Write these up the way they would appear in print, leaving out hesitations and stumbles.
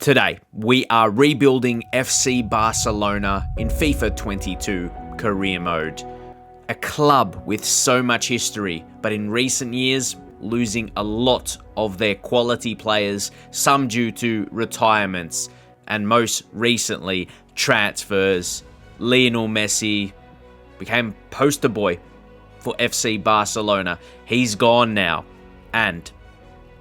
Today, we are rebuilding FC Barcelona in FIFA 22 career mode. A club with so much history, but in recent years, losing a lot of their quality players, some due to retirements, and most recently, transfers. Lionel Messi became poster boy for FC Barcelona. He's gone now, and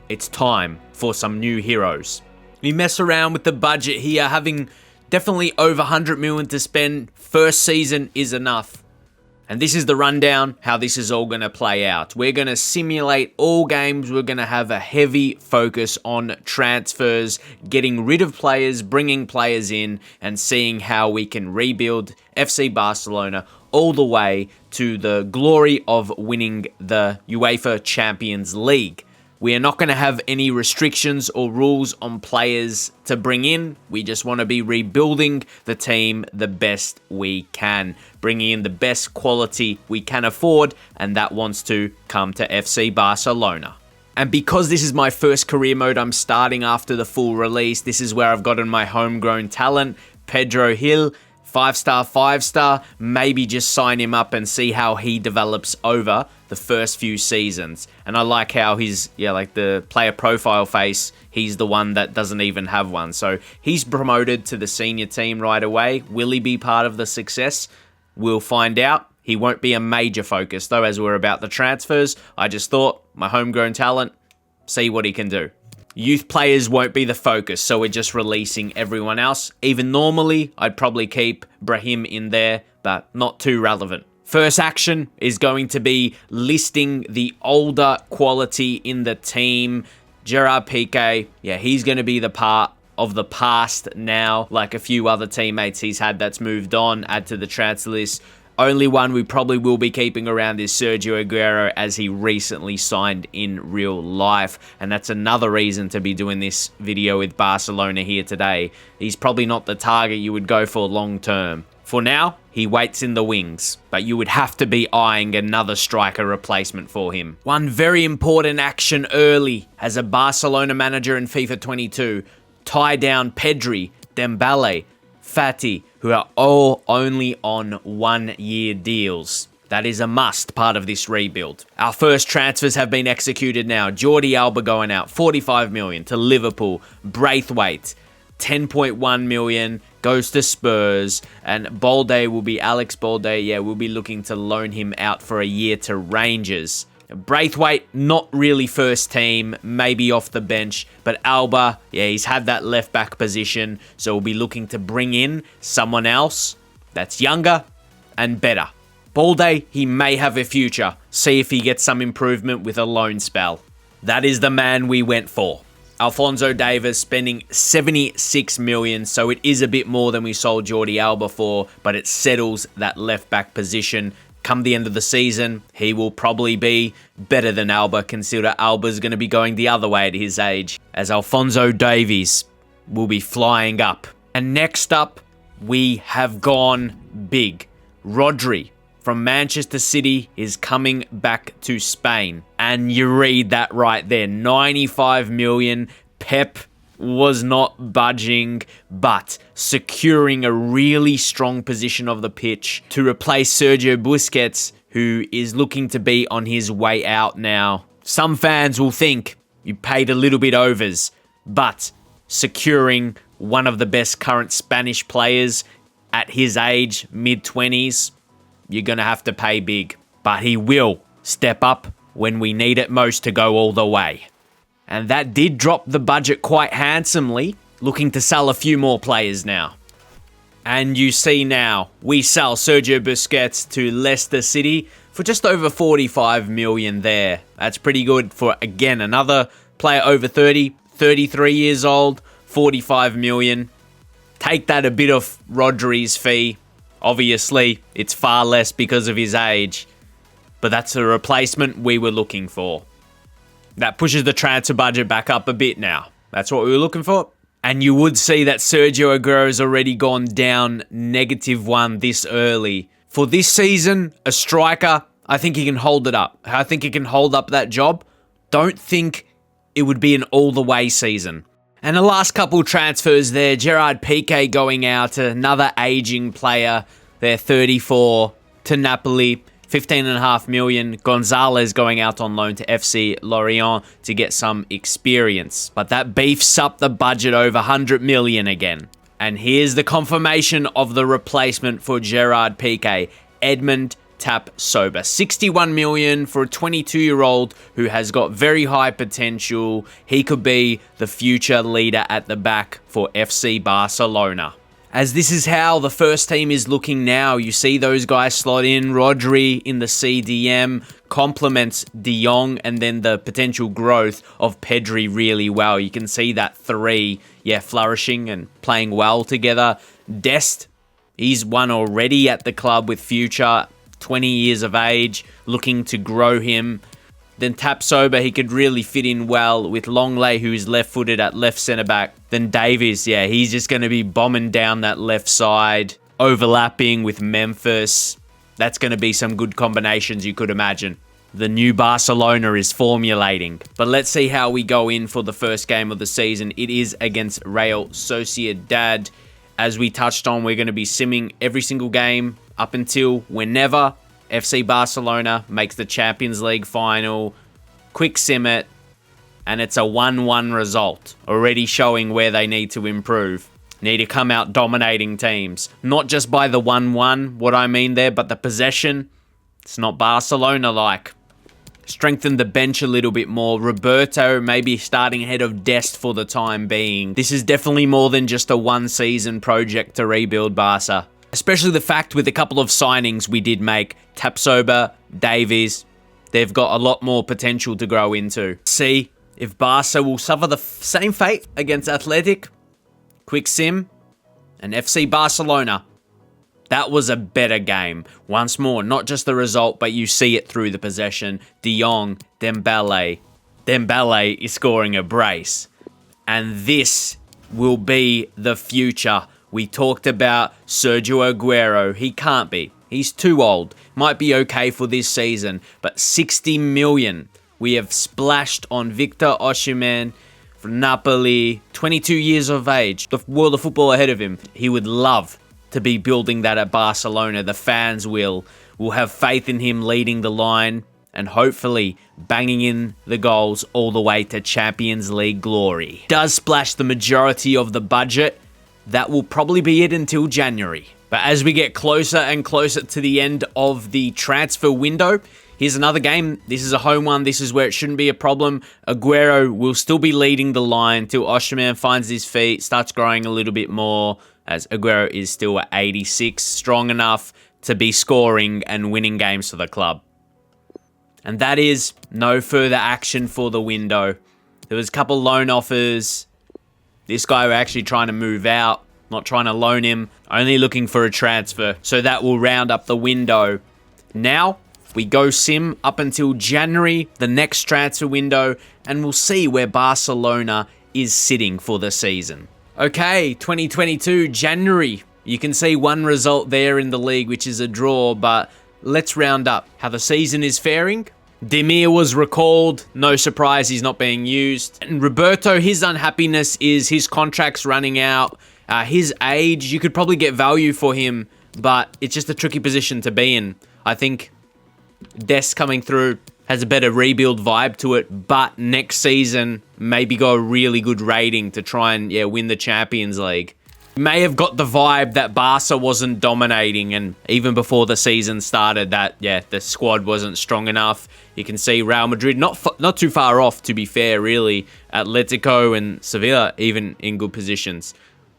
it's time for some new heroes. We mess around with the budget here, having definitely over 100 million to spend. First season is enough. And this is the rundown, how this is all going to play out. We're going to simulate all games. We're going to have a heavy focus on transfers, getting rid of players, bringing players in, and seeing how we can rebuild FC Barcelona all the way to the glory of winning the UEFA Champions League. We are not going to have any restrictions or rules on players to bring in. We just want to be rebuilding the team the best we can, bringing in the best quality we can afford, and that wants to come to FC Barcelona. And because this is my first career mode, I'm starting after the full release. This is where I've gotten my homegrown talent, Pedro Gil. 5-star, maybe just sign him up and see how he develops over the first few seasons. And I like how he's, like the player profile face, he's the one that doesn't even have one. So he's promoted to the senior team right away. Will he be part of the success? We'll find out. He won't be a major focus though, as we're about the transfers. I just thought, my homegrown talent, see what he can do. Youth players won't be the focus, so we're just releasing everyone else. Even normally, I'd probably keep Brahim in there, but not too relevant. First action is going to be listing the older quality in the team. Gerard Piqué, he's going to be the part of the past now, like a few other teammates he's had that's moved on, add to the transfer list. Only one we probably will be keeping around is Sergio Aguero, as he recently signed in real life. And that's another reason to be doing this video with Barcelona here today. He's probably not the target you would go for long term. For now, he waits in the wings, but you would have to be eyeing another striker replacement for him. One very important action early as a Barcelona manager in FIFA 22. Tie down Pedri, Dembele, Fati, who are all only on 1-year deals. That is a must part of this rebuild. Our first transfers have been executed now. Jordi Alba going out, 45 million to Liverpool. Braithwaite, 10.1 million, goes to Spurs. And Alex Balde, we'll be looking to loan him out for a year to Rangers. Braithwaite, not really first team, maybe off the bench, but Alba, he's had that left back position, so we'll be looking to bring in someone else that's younger and better. Balde, he may have a future. See if he gets some improvement with a loan spell. That is the man we went for. Alphonso Davies spending 76 million, so it is a bit more than we sold Jordi Alba for, but it settles that left back position. Come the end of the season, he will probably be better than Alba. Consider Alba's going to be going the other way at his age, as Alphonso Davies will be flying up. And next up, we have gone big. Rodri from Manchester City is coming back to Spain. And you read that right there, 95 million. Pep was not budging, but securing a really strong position of the pitch to replace Sergio Busquets, who is looking to be on his way out now. Some fans will think you paid a little bit overs, but securing one of the best current Spanish players at his age, mid-20s, you're going to have to pay big. But he will step up when we need it most to go all the way. And that did drop the budget quite handsomely, looking to sell a few more players now. And you see now, we sell Sergio Busquets to Leicester City for just over 45 million there. That's pretty good for, again, another player over 30, 33 years old, 45 million. Take that a bit of Rodri's fee. Obviously, it's far less because of his age, but that's the replacement we were looking for. That pushes the transfer budget back up a bit now. That's what we were looking for. And you would see that Sergio Aguero has already gone down -1 this early. For this season, a striker, I think he can hold it up. I think he can hold up that job. Don't think it would be an all-the-way season. And the last couple transfers there, Gerard Piqué going out, another aging player. They're 34 to Napoli, 15.5 million. Gonzalez going out on loan to FC Lorient to get some experience. But that beefs up the budget over 100 million again. And here's the confirmation of the replacement for Gerard Piqué, Edmond Tapsoba. 61 million for a 22-year-old who has got very high potential. He could be the future leader at the back for FC Barcelona. As this is how the first team is looking now, you see those guys slot in. Rodri in the CDM complements De Jong, and then the potential growth of Pedri really well. You can see that three, flourishing and playing well together. Dest, he's one already at the club with future, 20 years of age, looking to grow him. Then Tapsoba, he could really fit in well with Longley, who's left-footed at left centre-back. Then Davies, he's just going to be bombing down that left side, overlapping with Memphis. That's going to be some good combinations you could imagine. The new Barcelona is formulating. But let's see how we go in for the first game of the season. It is against Real Sociedad. As we touched on, we're going to be simming every single game up until whenever FC Barcelona makes the Champions League final. Quick sim it, and it's a 1-1 result, already showing where they need to improve. Need to come out dominating teams. Not just by the 1-1, what I mean there, but the possession. It's not Barcelona-like. Strengthen the bench a little bit more. Roberto maybe starting ahead of Dest for the time being. This is definitely more than just a one-season project to rebuild Barca. Especially the fact with a couple of signings we did make. Tapsoba, Davies, they've got a lot more potential to grow into. See if Barca will suffer the same fate against Athletic, Quick Sim, and FC Barcelona. That was a better game. Once more, not just the result, but you see it through the possession. De Jong, Dembele. Dembele is scoring a brace. And this will be the future. We talked about Sergio Aguero. He can't be. He's too old. Might be okay for this season. But 60 million we have splashed on Victor Osimhen from Napoli. 22 years of age. The world of football ahead of him. He would love to be building that at Barcelona. The fans will have faith in him leading the line. And hopefully banging in the goals all the way to Champions League glory. Does splash the majority of the budget. That will probably be it until January. But as we get closer and closer to the end of the transfer window, here's another game. This is a home one. This is where it shouldn't be a problem. Aguero will still be leading the line till Osimhen finds his feet, starts growing a little bit more, as Aguero is still at 86, strong enough to be scoring and winning games for the club. And that is no further action for the window. There was a couple loan offers. This guy we're actually trying to move out, not trying to loan him, only looking for a transfer. So that will round up the window. Now, we go sim up until January, the next transfer window, and we'll see where Barcelona is sitting for the season. Okay, 2022, January. You can see one result there in the league, which is a draw, but let's round up how the season is faring. Demir was recalled. No surprise, he's not being used. And Roberto, his unhappiness is his contract's running out. His age, you could probably get value for him, but it's just a tricky position to be in. I think Des coming through has a better rebuild vibe to it, but next season, maybe go a really good rating to try and win the Champions League. May have got the vibe that Barca wasn't dominating, and even before the season started that, the squad wasn't strong enough. You can see Real Madrid not too far off, to be fair, really. Atletico and Sevilla even in good positions.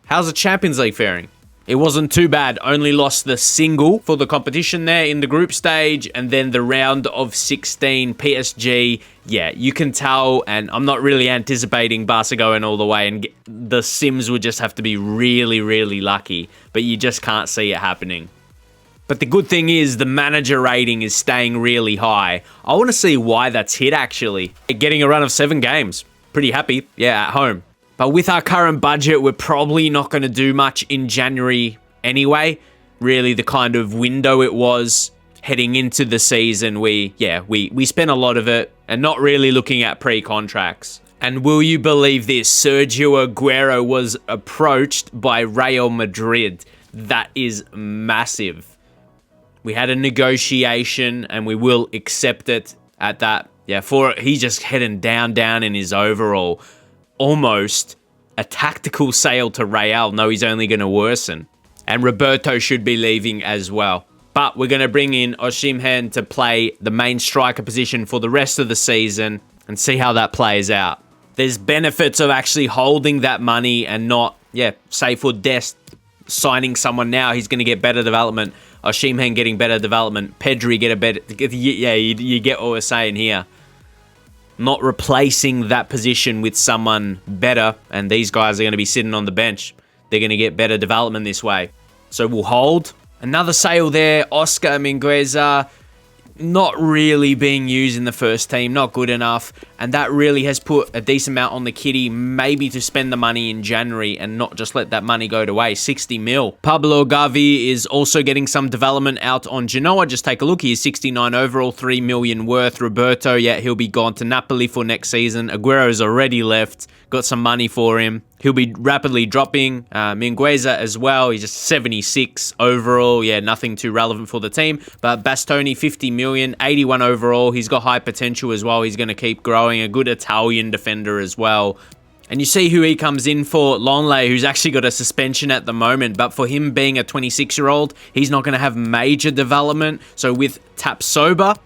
How's the Champions League faring? It wasn't too bad. Only lost the single for the competition there in the group stage, and then the round of 16 PSG. Yeah, you can tell, and I'm not really anticipating Barca going all the way, and the Sims would just have to be really, really lucky, but you just can't see it happening. But the good thing is the manager rating is staying really high. I want to see why that's hit, actually. Getting a run of 7 games. Pretty happy, at home. But with our current budget, we're probably not going to do much in January anyway. Really, the kind of window it was heading into the season, we spent a lot of it and not really looking at pre-contracts. And will you believe this? Sergio Aguero was approached by Real Madrid. That is massive. We had a negotiation and we will accept it at that. Yeah, he's just heading down in his overall. Almost a tactical sale to Real. No, he's only going to worsen. And Roberto should be leaving as well. But we're going to bring in Osimhen to play the main striker position for the rest of the season and see how that plays out. There's benefits of actually holding that money and not, say for Dest signing someone now, he's going to get better development. Osimhen getting better development. Pedri get a better... you get what we're saying here. Not replacing that position with someone better, and these guys are going to be sitting on the bench. They're going to get better development this way. So we'll hold. Another sale there. Oscar Mingueza, not really being used in the first team. Not good enough. And that really has put a decent amount on the kitty, maybe to spend the money in January and not just let that money go to waste. 60 mil. Pablo Gavi is also getting some development out on Genoa. Just take a look. He is 69 overall, 3 million worth. Roberto, he'll be gone to Napoli for next season. Aguero's already left. Got some money for him. He'll be rapidly dropping. Mingueza as well. He's just 76 overall. Nothing too relevant for the team. But Bastoni, 50 million, 81 overall. He's got high potential as well. He's going to keep growing. A good Italian defender as well. And you see who he comes in for, Lonley, who's actually got a suspension at the moment. But for him being a 26-year-old, he's not going to have major development. So with Tapsoba,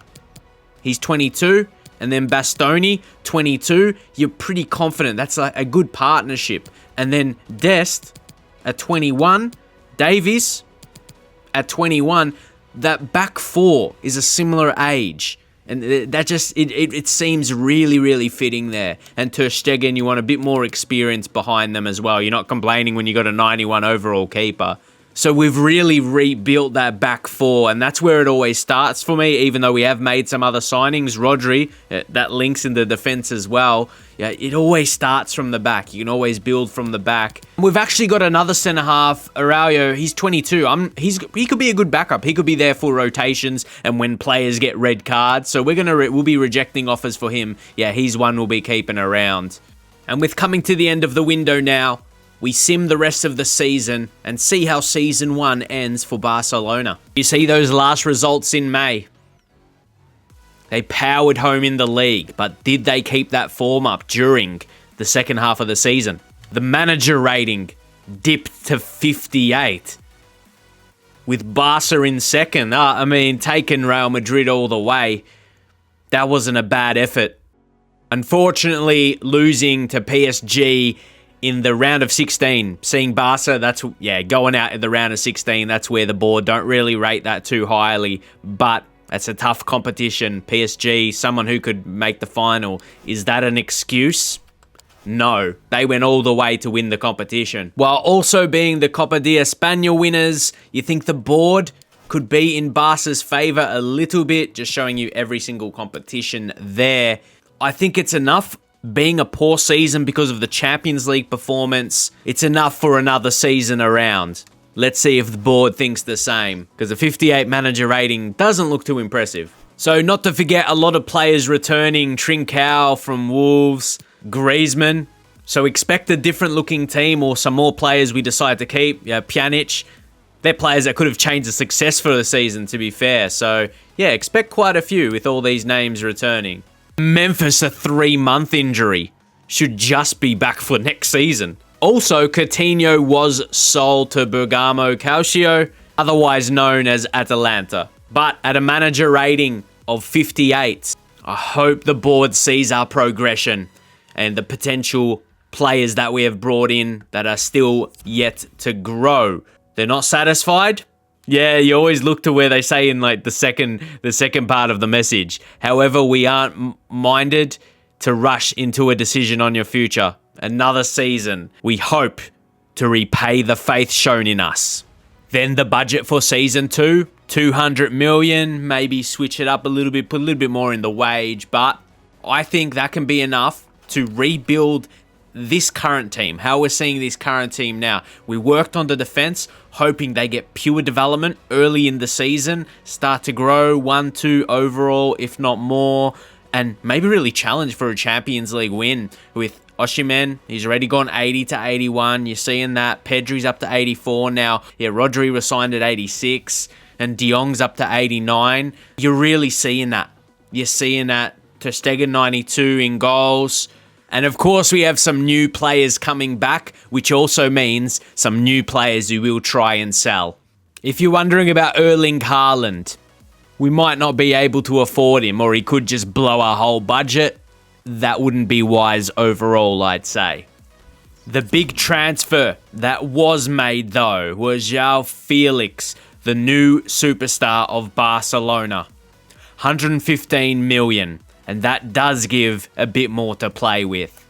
he's 22. And then Bastoni, 22. You're pretty confident. That's a good partnership. And then Dest at 21. Davies at 21. That back four is a similar age. And that just, it seems really, really fitting there. And Ter Stegen, you want a bit more experience behind them as well. You're not complaining when you got a 91 overall keeper. So we've really rebuilt that back four, and that's where it always starts for me, even though we have made some other signings. Rodri, that links in the defense as well. It always starts from the back. You can always build from the back. We've actually got another centre-half, Araujo. He's 22. He could be a good backup. He could be there for rotations and when players get red cards. So we'll be rejecting offers for him. He's one we'll be keeping around. And with coming to the end of the window now, we sim the rest of the season and see how Season 1 ends for Barcelona. You see those last results in May. They powered home in the league, but did they keep that form up during the second half of the season? The manager rating dipped to 58. With Barca in second, taking Real Madrid all the way. That wasn't a bad effort. Unfortunately, losing to PSG in the round of 16, seeing Barca, going out in the round of 16, that's where the board don't really rate that too highly, but that's a tough competition. PSG, someone who could make the final. Is that an excuse? No. They went all the way to win the competition. While also being the Copa de España winners, you think the board could be in Barca's favour a little bit, just showing you every single competition there. I think it's enough. Being a poor season because of the Champions League performance, it's enough for another season around. Let's see if the board thinks the same, because a 58 manager rating doesn't look too impressive. So not to forget, a lot of players returning. Trincao from Wolves, Griezmann. So expect a different looking team or some more players we decide to keep. Pjanic. They're players that could have changed the success for the season, to be fair. So expect quite a few with all these names returning. Memphis, a 3-month injury. Should just be back for next season. Also, Coutinho was sold to Bergamo Calcio, otherwise known as Atalanta. But at a manager rating of 58, I hope the board sees our progression and the potential players that we have brought in that are still yet to grow. They're not satisfied? You always look to where they say in the second part of the message. However, we aren't minded to rush into a decision on your future. Another season. We hope to repay the faith shown in us. Then the budget for Season 2, 200 million. Maybe switch it up a little bit, put a little bit more in the wage. But I think that can be enough to rebuild this current team, how we're seeing this current team now. We worked on the defense, hoping they get pure development early in the season, start to grow 1-2 overall, if not more, and maybe really challenge for a Champions League win. With Osimhen, he's already gone 80 to 81. You're seeing that. Pedri's up to 84 now. Yeah, Rodri was signed at 86, and De Jong's up to 89. You're really seeing that. You're seeing that. Ter Stegen 92 in goals. And of course, we have some new players coming back, which also means some new players who will try and sell. If you're wondering about Erling Haaland, we might not be able to afford him, or he could just blow our whole budget. That wouldn't be wise overall, I'd say. The big transfer that was made, though, was João Felix, the new superstar of Barcelona. 115 million, and that does give a bit more to play with.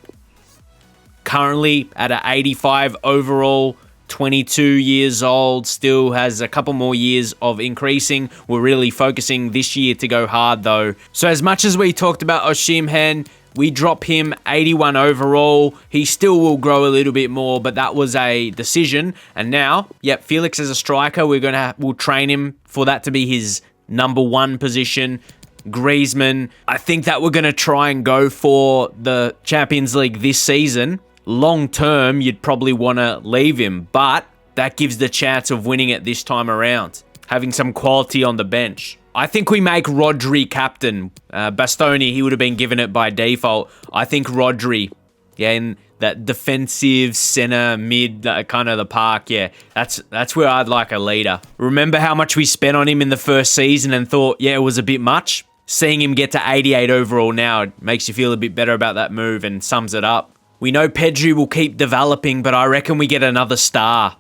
Currently at an 85 overall, 22 years old, still has a couple more years of increasing. We're really focusing this year to go hard, though. So as much as we talked about Osimhen, we drop him 81 overall. He still will grow a little bit more, but that was a decision. And now, yep, Felix as a striker, we'll train him for that to be his number one position. Griezmann, I think that we're going to try and go for the Champions League this season. Long term, you'd probably want to leave him, but that gives the chance of winning it this time around. Having some quality on the bench. I think we make Rodri captain. Bastoni, he would have been given it by default. I think Rodri, yeah, in that defensive center mid kind of the park, yeah, that's where I'd like a leader. Remember how much we spent on him in the first season and thought, yeah, it was a bit much? Seeing him get to 88 overall now, it makes you feel a bit better about that move and sums it up. We know Pedri will keep developing, but I reckon we get another star.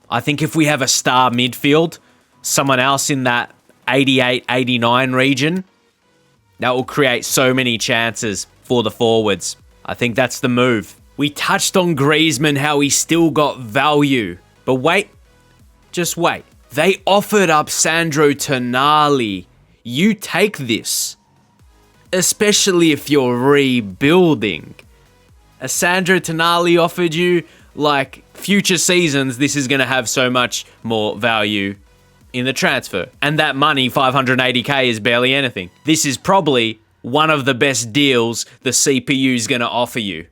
I think if we have a star midfield, someone else in that 88, 89 region, that will create so many chances for the forwards. I think that's the move. We touched on Griezmann, how he still got value. But wait, just wait. They offered up Sandro Tonali. You take this, especially if you're rebuilding. As Sandro Tonali offered you, like future seasons, this is going to have so much more value in the transfer. And that money, 580k, is barely anything. This is probably one of the best deals the CPU is going to offer you.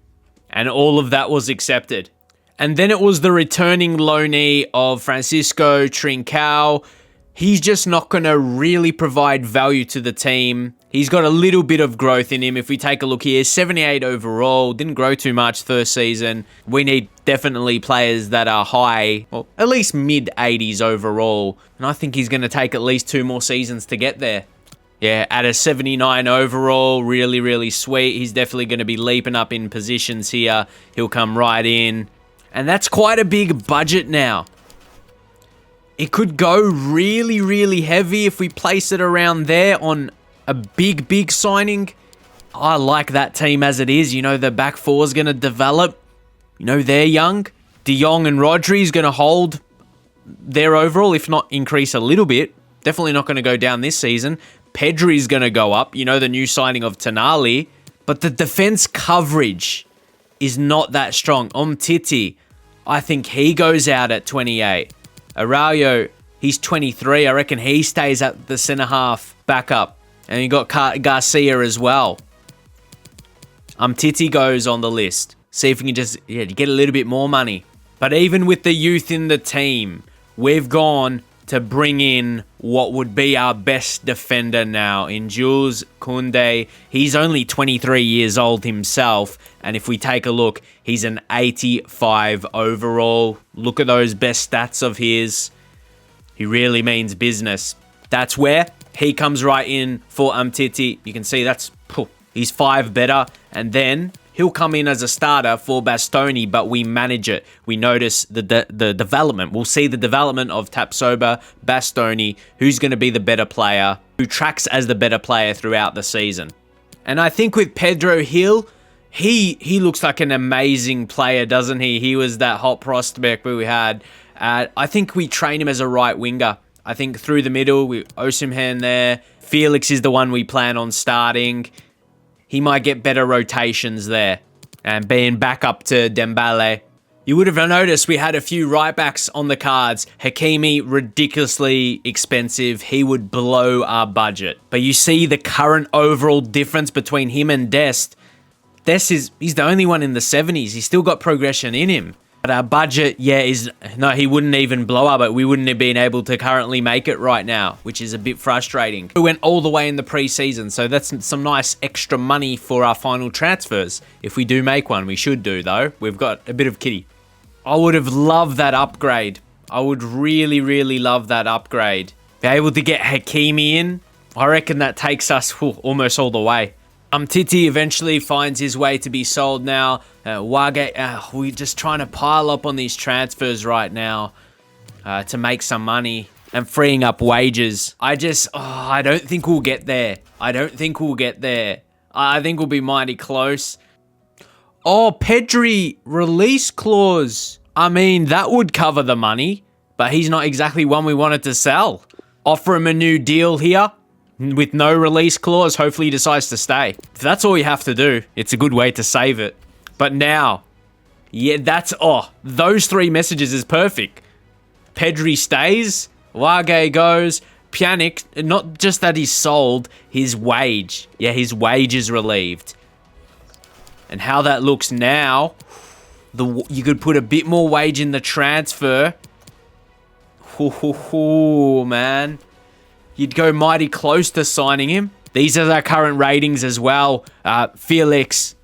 And all of that was accepted. And then it was the returning loanee of Francisco Trincao. He's just not going to really provide value to the team. He's got a little bit of growth in him. If we take a look here, 78 overall, didn't grow too much first season. We need definitely players that are high, or at least mid-80s overall. And I think he's going to take at least 2 more seasons to get there. Yeah, at a 79 overall, really, really sweet. He's definitely going to be leaping up in positions here. He'll come right in. And that's quite a big budget now. It could go really, really heavy if we place it around there on a big, big signing. I like that team as it is. You know, the back four is going to develop. You know, they're young. De Jong and Rodri is going to hold their overall, if not increase a little bit. Definitely not going to go down this season. Pedri is going to go up. You know, the new signing of Tonali. But the defense coverage is not that strong. Umtiti, I think he goes out at 28. Araujo, he's 23. I reckon he stays at the centre-half backup. And you got Garcia as well. Umtiti goes on the list. See if we can just get a little bit more money. But even with the youth in the team, we've gone to bring in what would be our best defender now in Jules Conde. He's only 23 years old himself. And if we take a look, he's an 85 overall. Look at those best stats of his. He really means business. That's where he comes right in for Umtiti. You can see he's 5 better. And then he'll come in as a starter for Bastoni, but we manage it. We notice the development. We'll see the development of Tapsoba, Bastoni, who's going to be the better player, who tracks as the better player throughout the season. And I think with Pedro Hill, he looks like an amazing player, doesn't he? He was that hot prospect we had. I think we train him as a right winger. I think through the middle, we Osimhen there. Felix is the one we plan on starting. He might get better rotations there. And being back up to Dembele, You would have noticed we had a few right backs on the cards. Hakimi, ridiculously expensive. He would blow our budget. But you see the current overall difference between him and Dest. He's the only one in the 70s. He's still got progression in him. But our budget, he wouldn't even blow up, but we wouldn't have been able to currently make it right now, which is a bit frustrating. We went all the way in the preseason, so that's some nice extra money for our final transfers. If we do make one, we should do though. We've got a bit of kitty. I would have loved that upgrade. I would really, really love that upgrade. Be able to get Hakimi in, I reckon that takes us almost all the way. Titi eventually finds his way to be sold now. Wage, we're just trying to pile up on these transfers right now to make some money and freeing up wages. I don't think we'll get there. I think we'll be mighty close. Oh, Pedri release clause. I mean, that would cover the money, but he's not exactly one we wanted to sell. Offer him a new deal here. With no release clause, hopefully he decides to stay. If that's all you have to do, it's a good way to save it. But now, those 3 messages is perfect. Pedri stays, Wage goes, Pjanic, not just that he's sold, his wage. Yeah, his wage is relieved. And how that looks now, you could put a bit more wage in the transfer. Man. You'd go mighty close to signing him. These are our current ratings as well. Felix,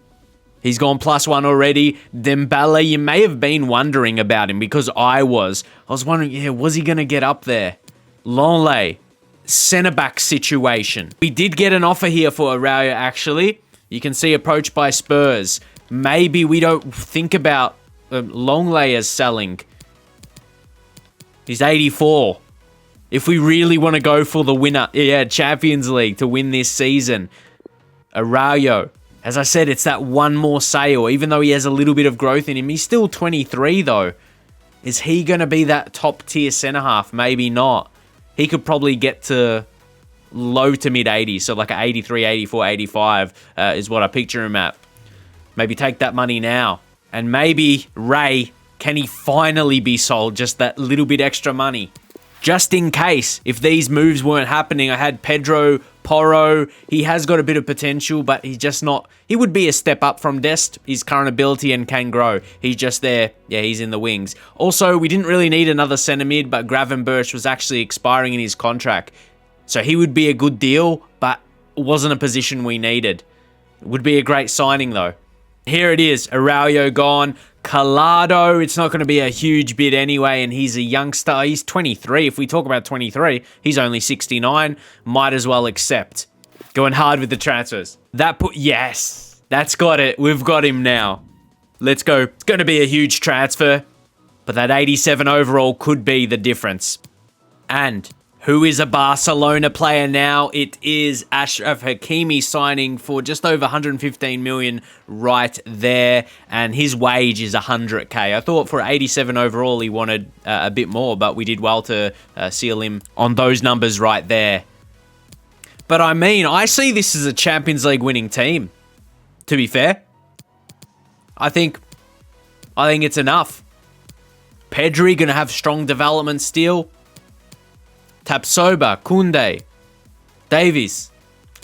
he's gone +1 already. Dembele, you may have been wondering about him because I was wondering, was he going to get up there? Lonley, centre-back situation. We did get an offer here for Araujo, actually. You can see approached by Spurs. Maybe we don't think about Longley as selling. He's 84. If we really want to go for the winner, Champions League to win this season. Araujo. As I said, it's that one more sale. Even though he has a little bit of growth in him, he's still 23 though. Is he going to be that top tier centre-half? Maybe not. He could probably get to low to mid 80s. So like an 83, 84, 85 is what I picture him at. Maybe take that money now. And maybe Ray, can he finally be sold? Just that little bit extra money. Just in case, if these moves weren't happening, I had Pedro Porro. He has got a bit of potential, but he's just not... He would be a step up from Dest, his current ability, and can grow. He's just there. Yeah, he's in the wings. Also, we didn't really need another centre mid, but Gravenberch was actually expiring in his contract. So he would be a good deal, but it wasn't a position we needed. It would be a great signing, though. Here it is. Araujo gone. Collado, it's not going to be a huge bid anyway, and he's a youngster. He's 23. If we talk about 23, he's only 69. Might as well accept. Going hard with the transfers. Yes, that's got it. We've got him now. Let's go. It's going to be a huge transfer, but that 87 overall could be the difference. And who is a Barcelona player now? It is Achraf Hakimi signing for just over 115 million right there. And his wage is 100k. I thought for 87 overall he wanted a bit more, but we did well to seal him on those numbers right there. But I mean, I see this as a Champions League winning team, to be fair. I think it's enough. Pedri going to have strong development still. Tapsoba, Kunde, Davies,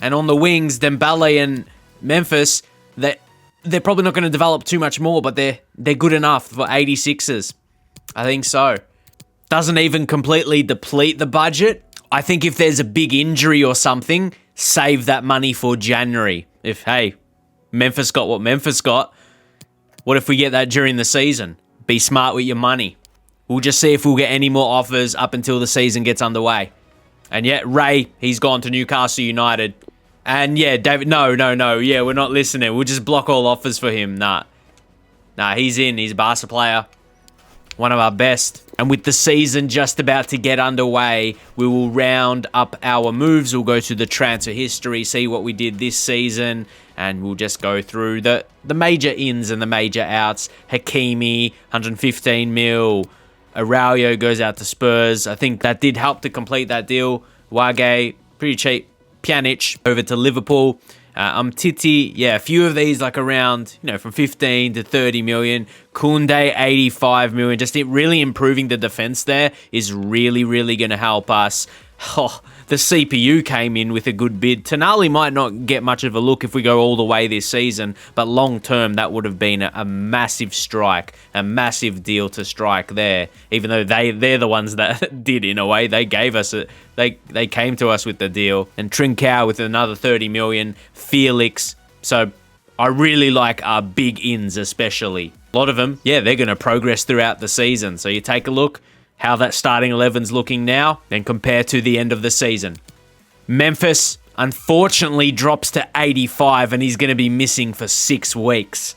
and on the wings, Dembele and Memphis, they're probably not going to develop too much more, but they're good enough for 86ers. I think so. Doesn't even completely deplete the budget. I think if there's a big injury or something, save that money for January. If, hey, Memphis got what Memphis got, what if we get that during the season? Be smart with your money. We'll just see if we'll get any more offers up until the season gets underway. And yet, Ray, he's gone to Newcastle United. And yeah, David, no. Yeah, we're not listening. We'll just block all offers for him. Nah, he's in. He's a Barca player. One of our best. And with the season just about to get underway, we will round up our moves. We'll go to the transfer history, see what we did this season, and we'll just go through the major ins and the major outs. Hakimi, 115 mil. Araujo goes out to Spurs. I think that did help to complete that deal. Wage, pretty cheap. Pjanic over to Liverpool. Titi, yeah, a few of these like around, from 15 to 30 million. Conde, 85 million. Just really improving the defense there is really, really going to help us. Oh, the CPU came in with a good bid. Tonali might not get much of a look if we go all the way this season, but long term, that would have been a massive strike, a massive deal to strike there. Even though they're the ones that did in a way, they gave us it. They came to us with the deal. And Trincao with another 30 million. Felix. So I really like our big ins, especially. A lot of them, yeah, they're going to progress throughout the season. So you take a look how that starting 11's looking now, then compare to the end of the season. Memphis, unfortunately, drops to 85, and he's going to be missing for 6 weeks.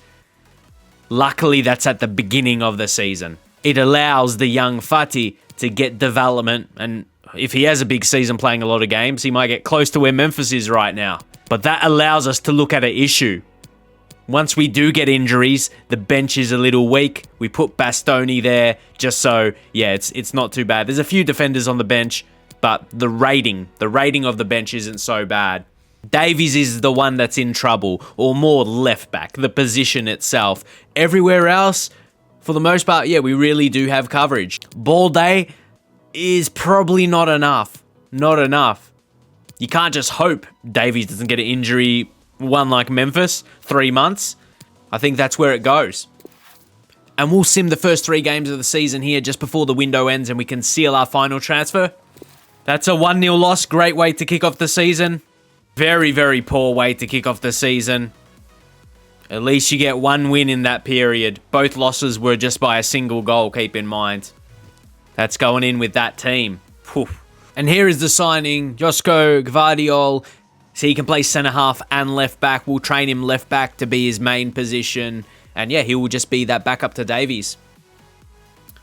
Luckily, that's at the beginning of the season. It allows the young Fati to get development, and if he has a big season playing a lot of games, he might get close to where Memphis is right now. But that allows us to look at an issue. Once we do get injuries, the bench is a little weak. We put Bastoni there just so, yeah, it's not too bad. There's a few defenders on the bench, but the rating of the bench isn't so bad. Davies is the one that's in trouble, or more left back, the position itself. Everywhere else, for the most part, yeah, we really do have coverage. Ball day is probably not enough. Not enough. You can't just hope Davies doesn't get an injury. One like Memphis, 3 months. I think that's where it goes. And we'll sim the first 3 games of the season here just before the window ends and we can seal our final transfer. That's a 1-0 loss. Great way to kick off the season. Very, very poor way to kick off the season. At least you get 1 win in that period. Both losses were just by a single goal, keep in mind. That's going in with that team. Whew. And here is the signing. Josko Gvardiol. So he can play centre-half and left-back. We'll train him left-back to be his main position. And yeah, he will just be that backup to Davies.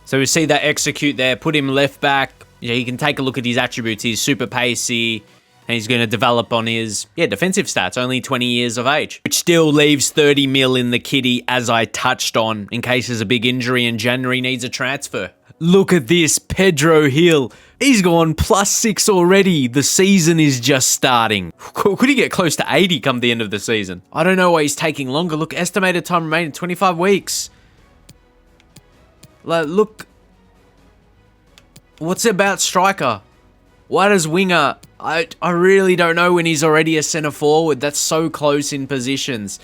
So we see that execute there. Put him left-back. You can take a look at his attributes. He's super pacey. And he's going to develop on his defensive stats. Only 20 years of age. Which still leaves 30 mil in the kitty, as I touched on, in case there's a big injury and January needs a transfer. Look at this. Pedro Hill. He's gone +6 already. The season is just starting. Could he get close to 80 come the end of the season? I don't know why he's taking longer. Look, estimated time remaining 25 weeks. Look. What's it about striker? Why does winger? I really don't know when he's already a centre forward. That's so close in positions.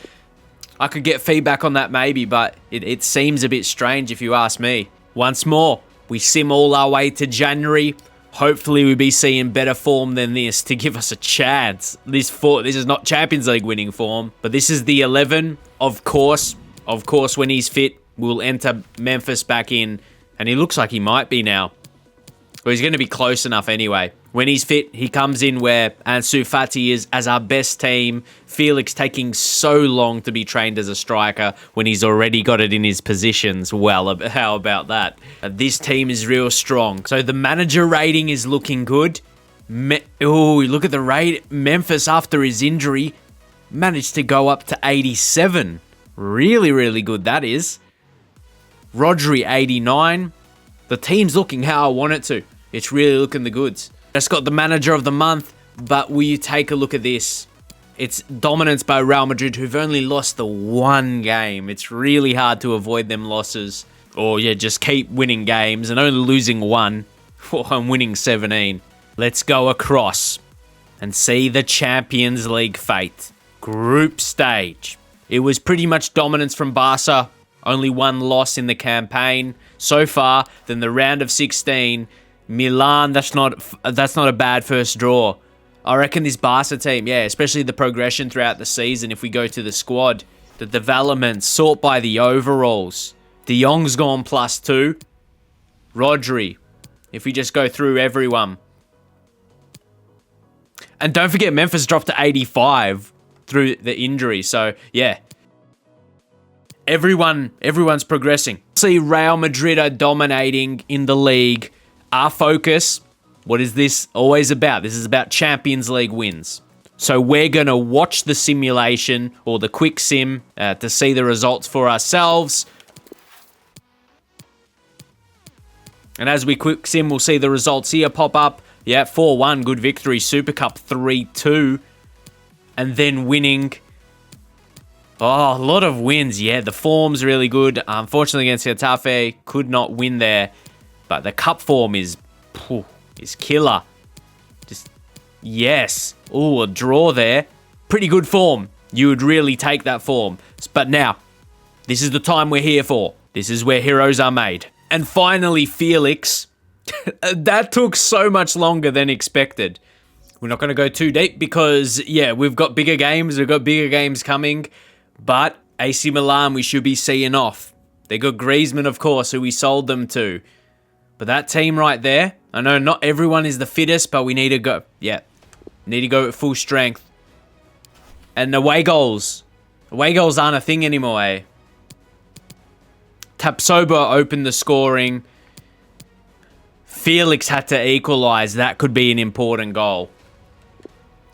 I could get feedback on that maybe, but it seems a bit strange if you ask me. Once more, we sim all our way to January. Hopefully we'll be seeing better form than this to give us a chance. This is not Champions League winning form, but this is the 11. Of course, when he's fit, we'll enter Memphis back in, and he looks like he might be now. Well, he's going to be close enough anyway. When he's fit, he comes in where Ansu Fati is as our best team. Felix taking so long to be trained as a striker when he's already got it in his positions. Well, how about that? This team is real strong. So the manager rating is looking good. Look at the rate. Memphis, after his injury, managed to go up to 87. Really, really good, that is. Rodri, 89. The team's looking how I want it to. It's really looking the goods. Just got the manager of the month, but will you take a look at this? It's dominance by Real Madrid, who've only lost the 1 game. It's really hard to avoid them losses. Or yeah, just keep winning games and only losing 1. I'm winning 17. Let's go across and see the Champions League fate. Group stage. It was pretty much dominance from Barca. Only 1 loss in the campaign so far. Then the round of 16. Milan, that's not a bad first draw. I reckon this Barca team, yeah, especially the progression throughout the season, if we go to the squad, the development, sort by the overalls. De Jong's gone +2. Rodri, if we just go through everyone. And don't forget, Memphis dropped to 85 through the injury. So, yeah. Everyone's progressing. See, Real Madrid are dominating in the league. Our focus, what is this always about? This is about Champions League wins. So we're going to watch the simulation or the quick sim to see the results for ourselves. And as we quick sim, we'll see the results here pop up. Yeah, 4-1, good victory. Super Cup 3-2. and then winning. Oh, a lot of wins. Yeah, the form's really good. Unfortunately, against Getafe, could not win there. But the cup form is killer. Just, yes. Oh, a draw there. Pretty good form. You would really take that form. But now, this is the time we're here for. This is where heroes are made. And finally, Felix. That took so much longer than expected. We're not going to go too deep because, yeah, we've got bigger games. We've got bigger games coming. But AC Milan, we should be seeing off. They got Griezmann, of course, who we sold them to. But that team right there, I know not everyone is the fittest, but we need to go. Yeah, need to go at full strength. And away goals. Away goals aren't a thing anymore, eh? Tapsoba opened the scoring. Felix had to equalise. That could be an important goal.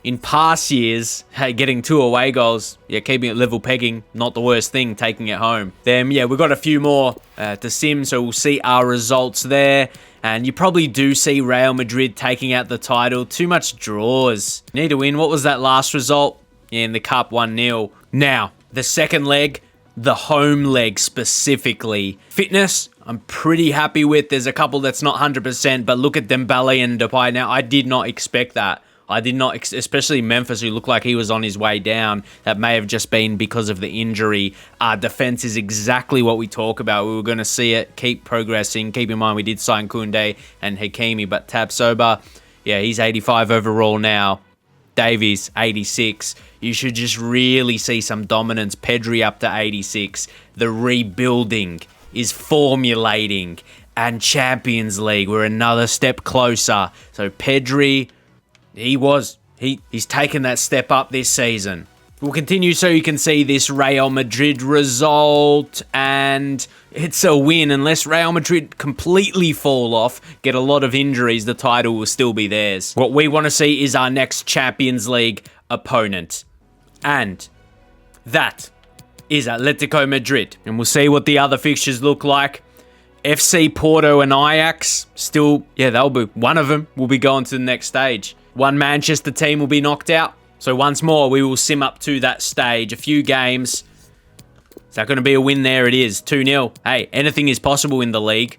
In past years, hey, getting 2 away goals, yeah, keeping it level pegging, not the worst thing, taking it home. Then, yeah, we've got a few more to sim, so we'll see our results there. And you probably do see Real Madrid taking out the title. Too much draws. Need to win. What was that last result? Yeah, in the cup, 1-0. Now, the second leg, the home leg specifically. Fitness, I'm pretty happy with. There's a couple that's not 100%, but look at Dembele and Depay. Now, I did not expect that. I did not, especially Memphis, who looked like he was on his way down. That may have just been because of the injury. Our defense is exactly what we talk about. We were going to see it keep progressing. Keep in mind, we did sign Conde and Hakimi, but Tapsoba, yeah, he's 85 overall now. Davies, 86. You should just really see some dominance. Pedri up to 86. The rebuilding is formulating. And Champions League, we're another step closer. So Pedri, he's taken that step up this season. We'll continue so you can see this Real Madrid result, and it's a win. Unless Real Madrid completely fall off, get a lot of injuries, the title will still be theirs. What we want to see is our next Champions League opponent, and that is Atletico Madrid. And we'll see what the other fixtures look like. FC Porto and Ajax, still, yeah, they'll be, one of them will be going to the next stage. One Manchester team will be knocked out. So once more, we will sim up to that stage. A few games. Is that going to be a win there? It is. 2-0. Hey, anything is possible in the league.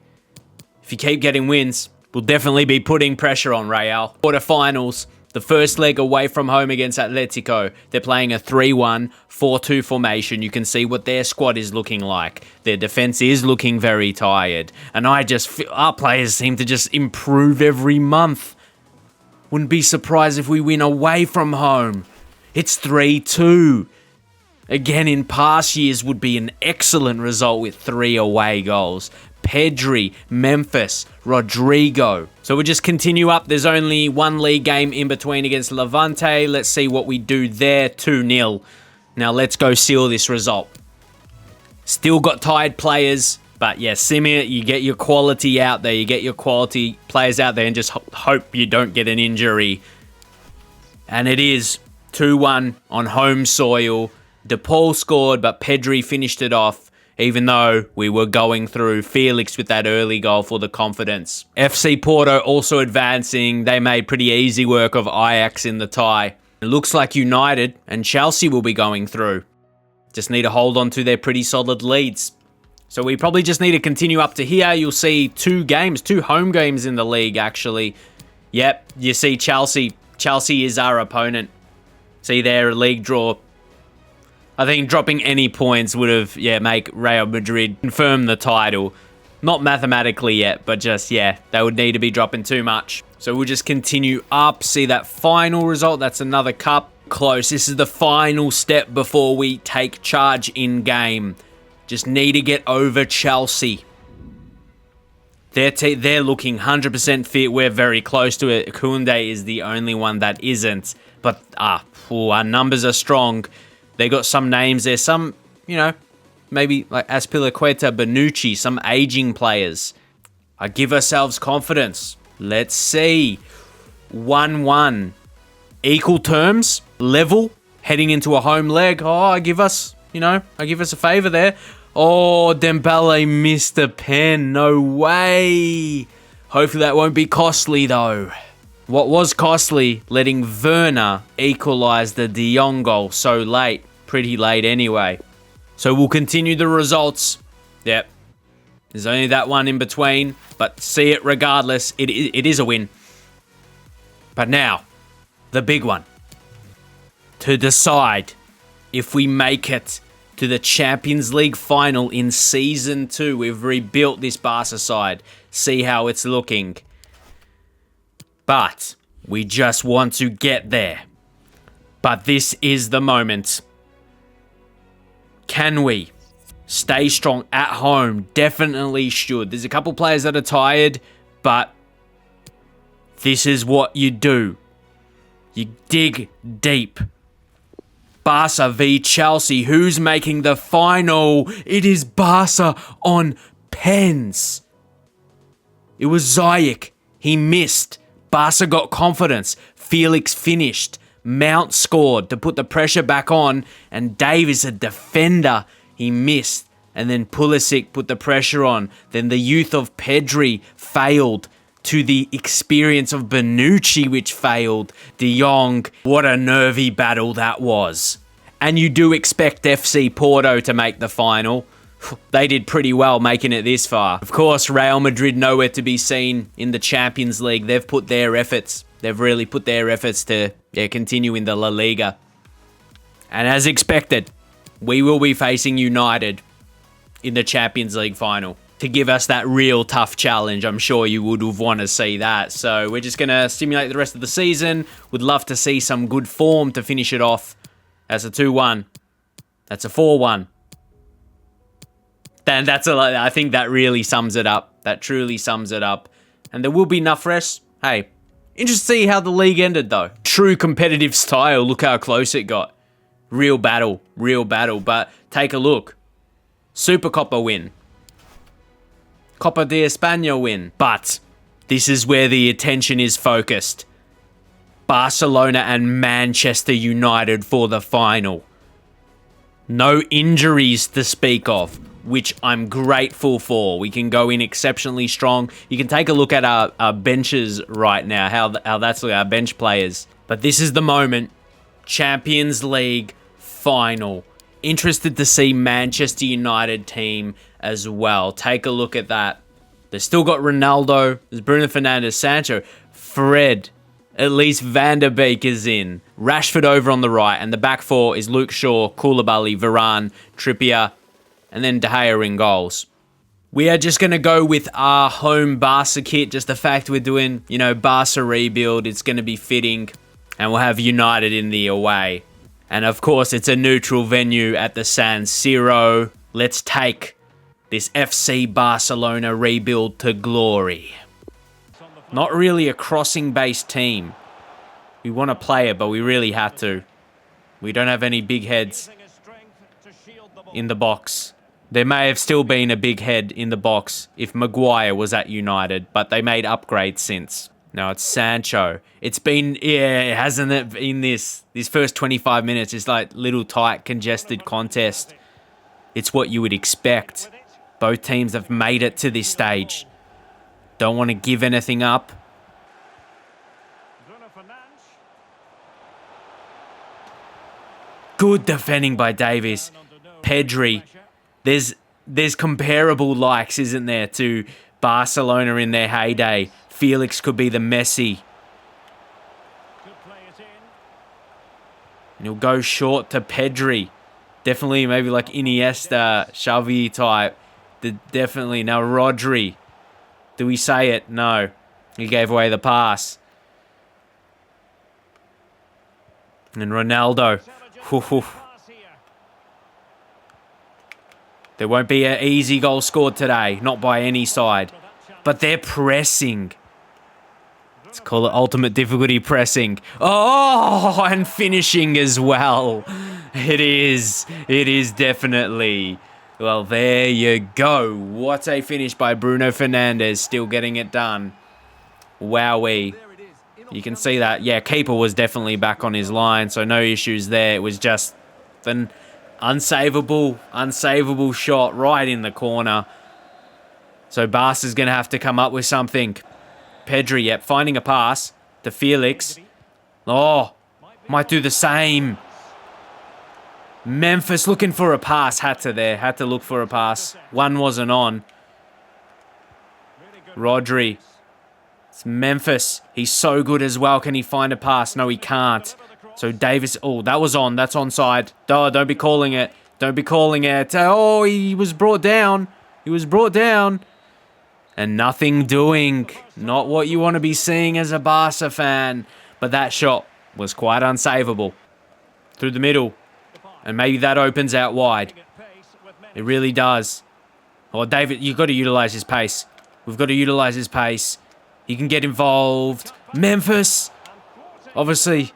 If you keep getting wins, we'll definitely be putting pressure on Real. Quarterfinals. The first leg away from home against Atletico. They're playing a 3-1, 4-2 formation. You can see what their squad is looking like. Their defense is looking very tired. And I just feel our players seem to just improve every month. Wouldn't be surprised if we win away from home. It's 3-2. Again, in past years would be an excellent result with 3 away goals. Pedri, Memphis, Rodrigo. So we'll just continue up. There's only one league game in between against Levante. Let's see what we do there. 2-0. Now let's go seal this result. Still got tired players. But yeah, sim it, you get your quality out there, you get your quality players out there and just hope you don't get an injury. And it is 2-1 on home soil. De Paul scored, but Pedri finished it off, even though we were going through. Felix with that early goal for the confidence. FC Porto also advancing. They made pretty easy work of Ajax in the tie. It looks like United and Chelsea will be going through. Just need to hold on to their pretty solid leads. So we probably just need to continue up to here. You'll see 2 home games in the league, actually. Yep, you see Chelsea. Chelsea is our opponent. See there, a league draw. I think dropping any points would have, make Real Madrid confirm the title. Not mathematically yet, but just, they would need to be dropping too much. So we'll just continue up. See that final result. That's another cup. Close. This is the final step before we take charge in game. Just need to get over Chelsea. They're looking 100% fit. We're very close to it. Conde is the only one that isn't. But our numbers are strong. They got some names there. Some, maybe like Azpilicueta, Bonucci, some aging players. I give ourselves confidence. Let's see. 1-1. Equal terms. Level. Heading into a home leg. I give us a favour there. Oh, Dembele missed a pen. No way. Hopefully that won't be costly, though. What was costly, letting Werner equalise the De Jong goal so late. Pretty late anyway. So we'll continue the results. Yep. There's only that one in between, but see it regardless. It is a win. But now, the big one. To decide if we make it to the Champions League final in Season 2. We've rebuilt this Barca side. See how it's looking. But we just want to get there. But this is the moment. Can we stay strong at home? Definitely should. There's a couple players that are tired, but this is what you do. You dig deep. Barca v Chelsea. Who's making the final? It is Barca on pens. It was Ziyech. He missed. Barca got confidence. Felix finished. Mount scored to put the pressure back on. And Davies, a defender, he missed. And then Pulisic put the pressure on. Then the youth of Pedri failed. To the experience of Bonucci, which failed. De Jong, what a nervy battle that was. And you do expect FC Porto to make the final. They did pretty well making it this far. Of course, Real Madrid nowhere to be seen in the Champions League. They've put their efforts. They've really put their efforts to continue in the La Liga. And as expected, we will be facing United in the Champions League final. To give us that real tough challenge. I'm sure you would have wanted to see that. So we're just going to simulate the rest of the season. Would love to see some good form to finish it off. That's a 2-1. That's a 4-1. Then I think that really sums it up. That truly sums it up. And there will be enough rest. Hey, interested to see how the league ended though. True competitive style. Look how close it got. Real battle. Real battle. But take a look. Super Copa win. Copa de España win. But this is where the attention is focused. Barcelona and Manchester United for the final. No injuries to speak of, which I'm grateful for. We can go in exceptionally strong. You can take a look at our benches right now, how that's our bench players. But this is the moment. Champions League final. Interested to see Manchester United team as well. Take a look at that. They've still got Ronaldo. There's Bruno Fernandes, Sancho, Fred. At least Van der Beek is in. Rashford over on the right. And the back four is Luke Shaw, Koulibaly, Varane, Trippier, and then De Gea in goals. We are just going to go with our home Barca kit. Just the fact we're doing, Barca rebuild. It's going to be fitting. And we'll have United in the away. And of course, it's a neutral venue at the San Siro. Let's take this FC Barcelona rebuild to glory. Not really a crossing-based team. We want to play it, but we really have to. We don't have any big heads in the box. There may have still been a big head in the box if Maguire was at United, but they made upgrades since. No, it's Sancho. It's been, hasn't it been this first 25 minutes is like little tight, congested contest. It's what you would expect. Both teams have made it to this stage. Don't want to give anything up. Good defending by Davies. Pedri. There's comparable likes, isn't there, to Barcelona in their heyday. Felix could be the Messi. And he'll go short to Pedri. Definitely maybe like Iniesta, Xavi type. Definitely. Now Rodri. Do we say it? No. He gave away the pass. And Ronaldo. There won't be an easy goal scored today. Not by any side. But they're pressing. Let's call it ultimate difficulty pressing. Oh, and finishing as well. It is definitely. Well, there you go. What a finish by Bruno Fernandes. Still getting it done. Wowee. You can see that. Yeah, keeper was definitely back on his line, so no issues there. It was just an unsavable shot right in the corner. So Barca's going to have to come up with something. Pedri, yep, finding a pass. To Felix. Oh, might do the same. Memphis looking for a pass. Had to look for a pass. One wasn't on. Rodri. It's Memphis. He's so good as well. Can he find a pass? No, he can't. So Davis. Oh, that was on. That's onside. Oh, don't be calling it. Don't be calling it. Oh, he was brought down. He was brought down. And nothing doing. Not what you want to be seeing as a Barca fan. But that shot was quite unsavable. Through the middle. And maybe that opens out wide. It really does. Oh, David, you've got to utilize his pace. We've got to utilize his pace. He can get involved. Memphis. Obviously,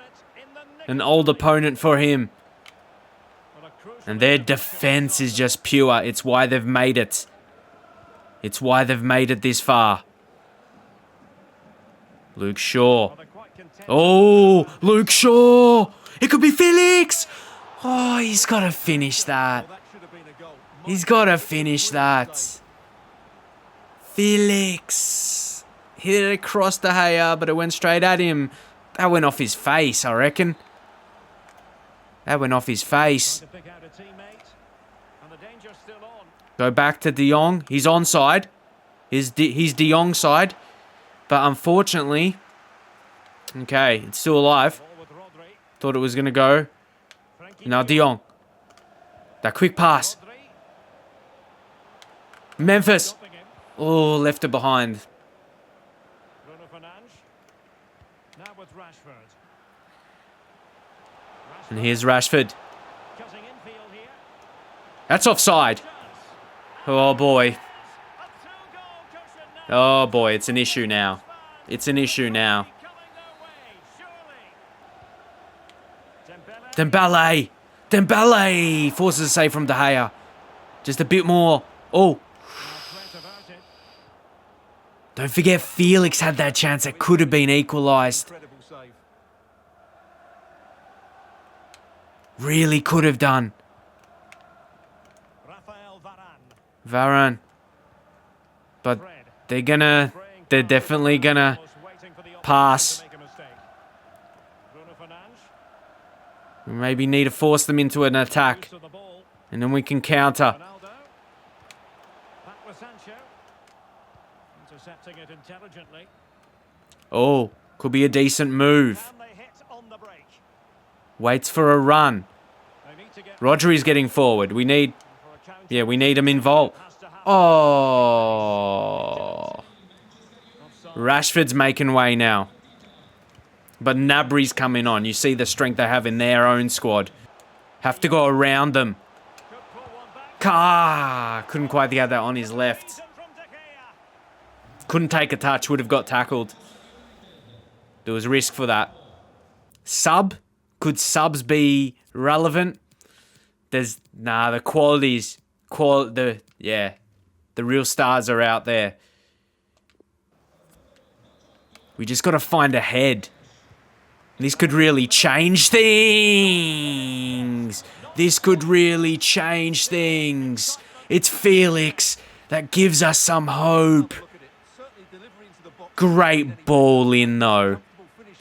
an old opponent for him. And their defense is just pure. It's why they've made it. It's why they've made it this far. Luke Shaw. Oh, Luke Shaw. It could be Felix. Oh, he's got to finish that. He's got to finish that. Felix. Hit it across the Gea, but it went straight at him. That went off his face, I reckon. That went off his face. Go back to De Jong. He's onside. He's De Jong's side. But unfortunately... Okay, it's still alive. Thought it was going to go. Now De Jong. That quick pass. Memphis. Oh, left it behind. And here's Rashford. That's offside. Oh, boy. Oh, boy. It's an issue now. It's an issue now. Dembele. Dembele forces a save from De Gea. Just a bit more. Oh. Don't forget Felix had that chance. It could have been equalised. Really could have done. Varane. But they're definitely gonna pass. We maybe need to force them into an attack. And then we can counter. Oh, could be a decent move. Waits for a run. Rodri's getting forward. We need him involved. Oh. Rashford's making way now. But Gnabry's coming on. You see the strength they have in their own squad. Have to go around them. Couldn't quite get that on his left. Couldn't take a touch. Would have got tackled. There was risk for that. Sub? Could subs be relevant? The qualities. The real stars are out there. We just got to find a head. This could really change things. This could really change things. It's Felix that gives us some hope. Great ball in, though.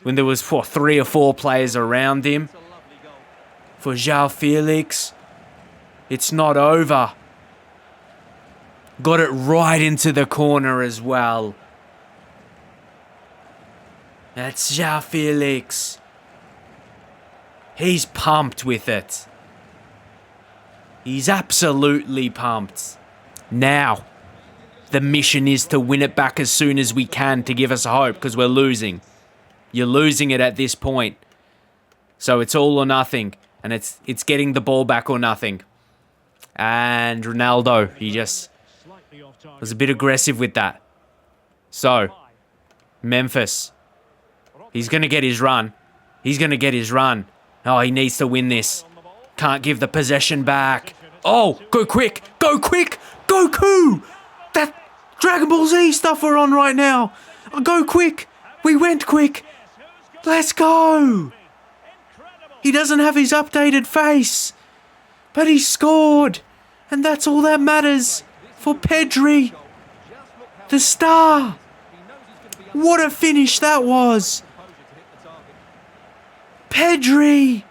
When there was 3 or 4 players around him. For João Felix. It's not over. Got it right into the corner as well. That's João Felix. He's pumped with it. He's absolutely pumped. Now, the mission is to win it back as soon as we can to give us hope, because we're losing. You're losing it at this point. So it's all or nothing. And it's getting the ball back or nothing. And Ronaldo, he just was a bit aggressive with that. So, Memphis. He's going to get his run. He's going to get his run. Oh, he needs to win this. Can't give the possession back. Oh, go quick. Go quick. Goku. That Dragon Ball Z stuff we're on right now. Go quick. We went quick. Let's go. He doesn't have his updated face. But he scored. And that's all that matters. For Pedri. The star. What a finish that was. Pedri!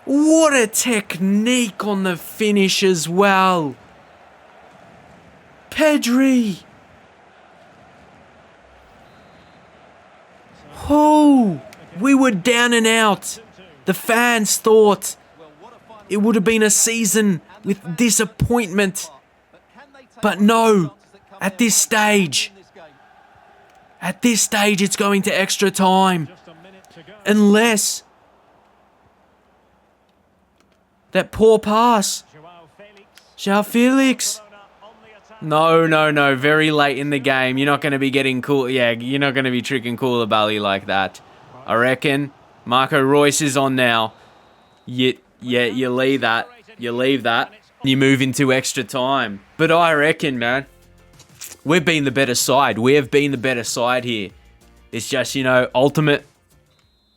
What a technique on the finish as well. Pedri! Oh, we were down and out. The fans thought it would have been a season with disappointment. But no, at this stage, it's going to extra time. Unless that poor pass. João Felix. No. Very late in the game. You're not going to be getting cool. Yeah, you're not going to be tricking Koulibaly like that. I reckon Marco Reus is on now. You leave that. You move into extra time. But I reckon, man, we've been the better side. We have been the better side here. It's just, ultimate.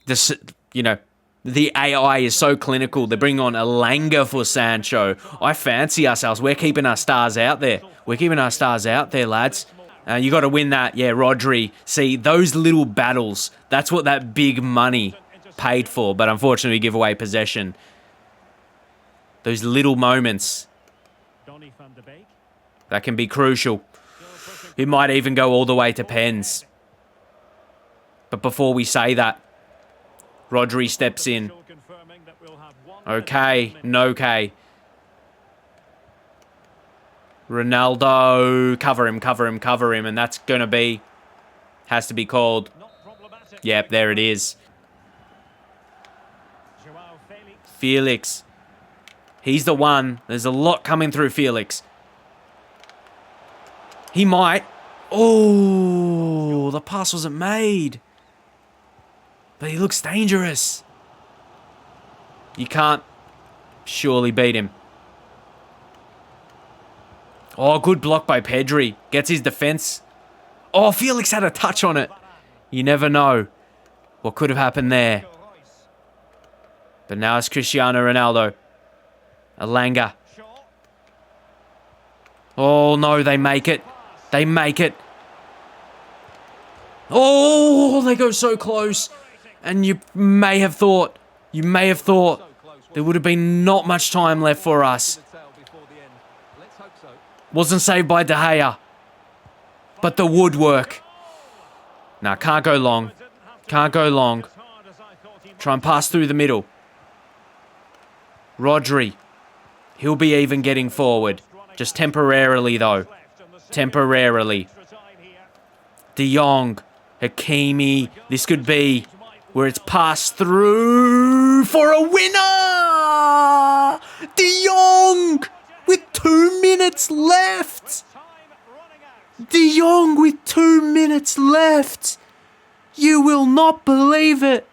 The AI is so clinical. They bring on Elanga for Sancho. I fancy ourselves. We're keeping our stars out there. Lads. You got to win that. Yeah, Rodri. See, those little battles, that's what that big money paid for. But unfortunately, we give away possession. Those little moments, that can be crucial. It might even go all the way to pens. But before we say that, Rodri steps in. Okay, no-K. Ronaldo, cover him, and that's gonna be, has to be called. Yep, there it is. Felix. He's the one. There's a lot coming through Felix. He might. Oh, the pass wasn't made. But he looks dangerous. You can't surely beat him. Oh, good block by Pedri. Gets his defense. Oh, Felix had a touch on it. You never know what could have happened there. But now it's Cristiano Ronaldo. Elanga. Oh, no, they make it. Oh, they go so close. And you may have thought there would have been not much time left for us. Wasn't saved by De Gea. But the woodwork. Nah, can't go long. Try and pass through the middle. Rodri. He'll be even getting forward. Just temporarily, though. De Jong. Hakimi. This could be where it's passed through for a winner! De Jong with 2 minutes left! You will not believe it.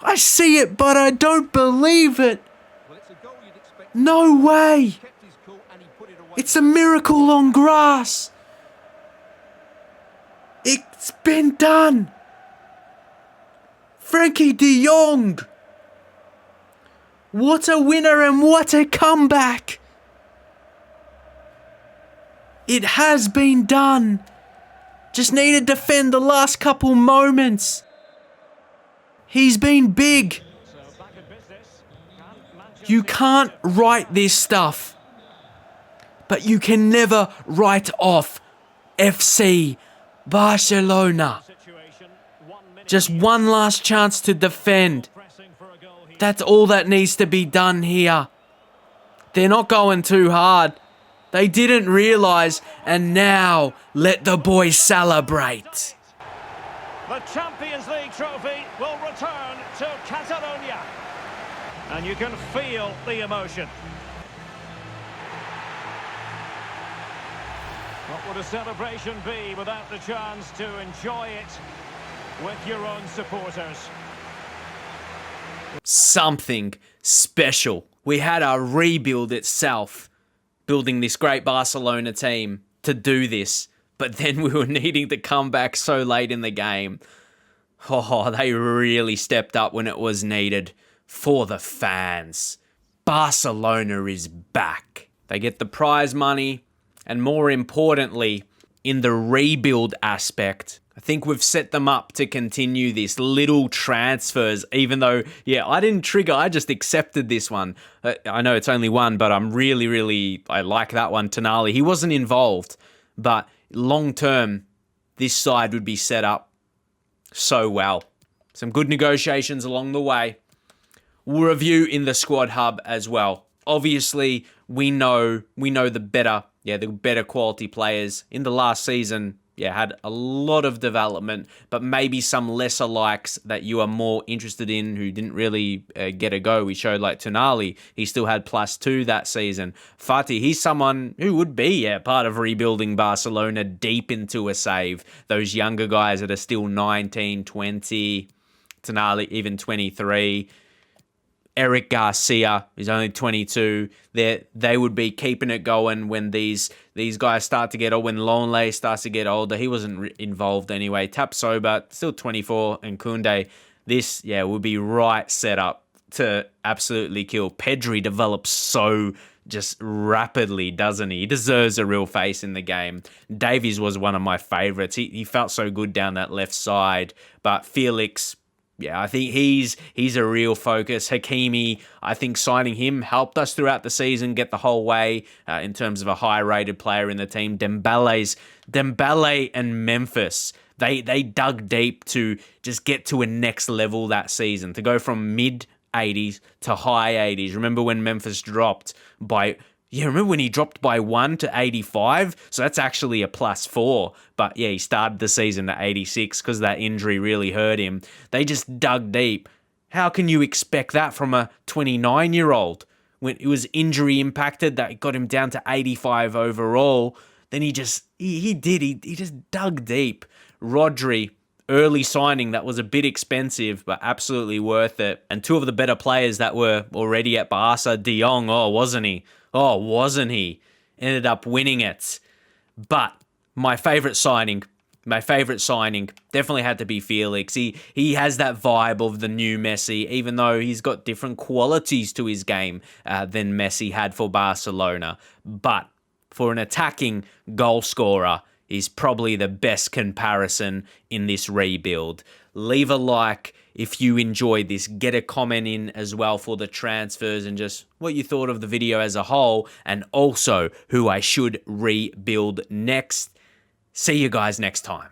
I see it, but I don't believe it. No way. It's a miracle on grass. It's been done. Frankie de Jong. What a winner and what a comeback. It has been done. Just need to defend the last couple moments. He's been big. You can't write this stuff. But you can never write off FC Barcelona. Just one last chance to defend. That's all that needs to be done here. They're not going too hard. They didn't realise, and now let the boys celebrate. The Champions League trophy will return to Catalonia. And you can feel the emotion. What would a celebration be without the chance to enjoy it with your own supporters? Something special. We had our rebuild itself, building this great Barcelona team to do this, but then we were needing to come back so late in the game. Oh, they really stepped up when it was needed for the fans. Barcelona is back. They get the prize money, and more importantly, in the rebuild aspect, I think we've set them up to continue this little transfers, even though, yeah, I didn't trigger. I just accepted this one. I know it's only one, but I like that one. Tonali, he wasn't involved, but long term, this side would be set up so well. Some good negotiations along the way. We'll review in the squad hub as well. Obviously, we know the better quality players in the last season. Yeah, had a lot of development, but maybe some lesser likes that you are more interested in who didn't really get a go. We showed like Tonali, he still had +2 that season. Fati, he's someone who would be part of rebuilding Barcelona deep into a save. Those younger guys that are still 19, 20, Tonali even 23. Eric Garcia is only 22. They would be keeping it going when these guys start to get old. When Longley starts to get older, he wasn't involved anyway. Tapsoba, still 24, and Conde. This, would be right set up to absolutely kill. Pedri develops so just rapidly, doesn't he? He deserves a real face in the game. Davies was one of my favourites. He felt so good down that left side. But Felix, I think he's a real focus. Hakimi, I think signing him helped us throughout the season, get the whole way in terms of a high-rated player in the team. Dembele and Memphis, they dug deep to just get to a next level that season, to go from mid-80s to high 80s. Remember when Memphis dropped by... remember when he dropped by 1 to 85? So that's actually a +4. But he started the season at 86 because that injury really hurt him. They just dug deep. How can you expect that from a 29-year-old? When it was injury impacted, that got him down to 85 overall. Then he just dug deep. Rodri, early signing that was a bit expensive, but absolutely worth it. And two of the better players that were already at Barca, De Jong, wasn't he? Ended up winning it. But my favourite signing definitely had to be Felix. He has that vibe of the new Messi, even though he's got different qualities to his game than Messi had for Barcelona. But for an attacking goal scorer, he's probably the best comparison in this rebuild. Leave a like if you enjoyed this. Get a comment in as well for the transfers and just what you thought of the video as a whole, and also who I should rebuild next. See you guys next time.